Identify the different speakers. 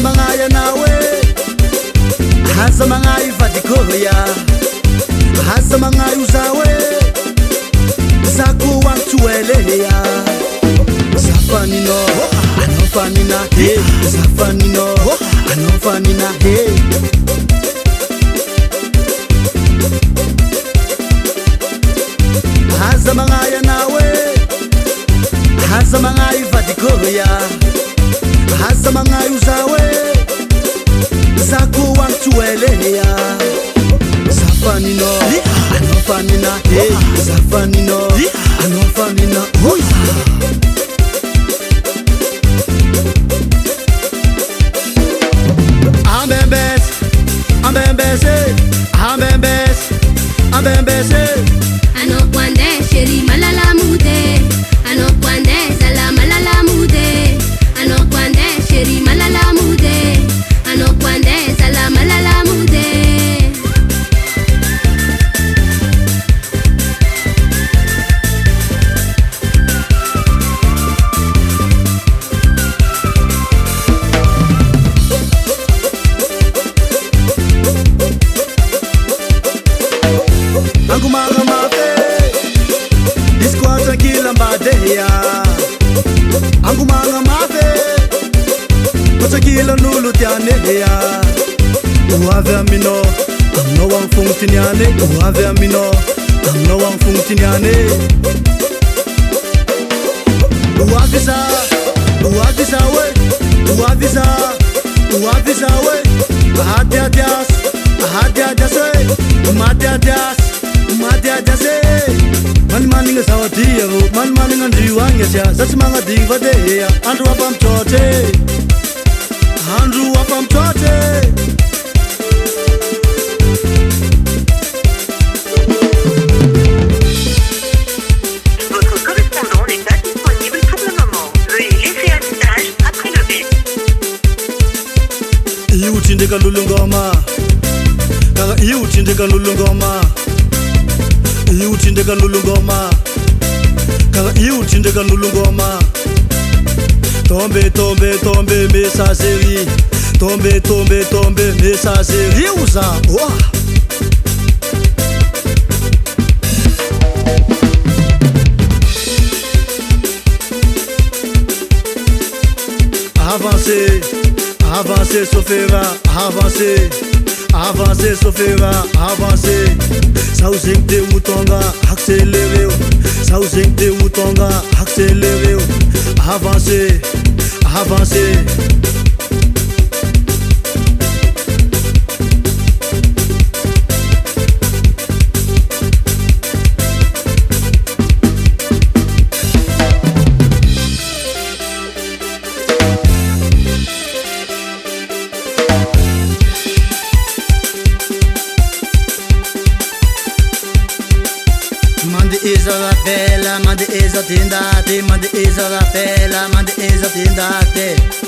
Speaker 1: mangaya nawe hasa mangayu vadikoya hasa mangayu zawe zaku wantueleya zafanino anofanina he zafanino anofanina he hasa mangaya nawe hasa mangayu vadikoya hasa mangayu zawe zaku wantueleya zafanino anofanina he zafanino anofanina ambembese
Speaker 2: anokwande sheri malala mude anokwande zala malala mude anokwande sheri malala mude anokwande zala malala mude
Speaker 1: Angumanga mafe Disco tranquila mbadeya Angumanga mafe Tranquila nulu tianeya Uave amino Amno wang fungtiniane Uave amino Amno wang fungtiniane Uavisa Uavisa we Uavisa Uavisa we Ahadi adias Ahadi adias we Umadi adias Madia jase man maninga sawadia man maninga ndiwanya cha sasa manga diva de andu apa mtote
Speaker 3: Votre correspondant n'est pas disponible pour le moment. Veuillez laisser un message après le bip.
Speaker 1: Iu tindeka lulungoma kaka iu tindeka lulungoma iu tindeka lulungoma kaka iu tindeka lulungoma tombe tombe tombe messageri tombe tombe tombe messageri uza wa avancer avancer sofera avancer avancer sofera avancer sauzengte utonga accélérer sauzengte utonga accélérer avancer avancer Mande Isabella, mande Isabella, mande Isabella, mande Isabella.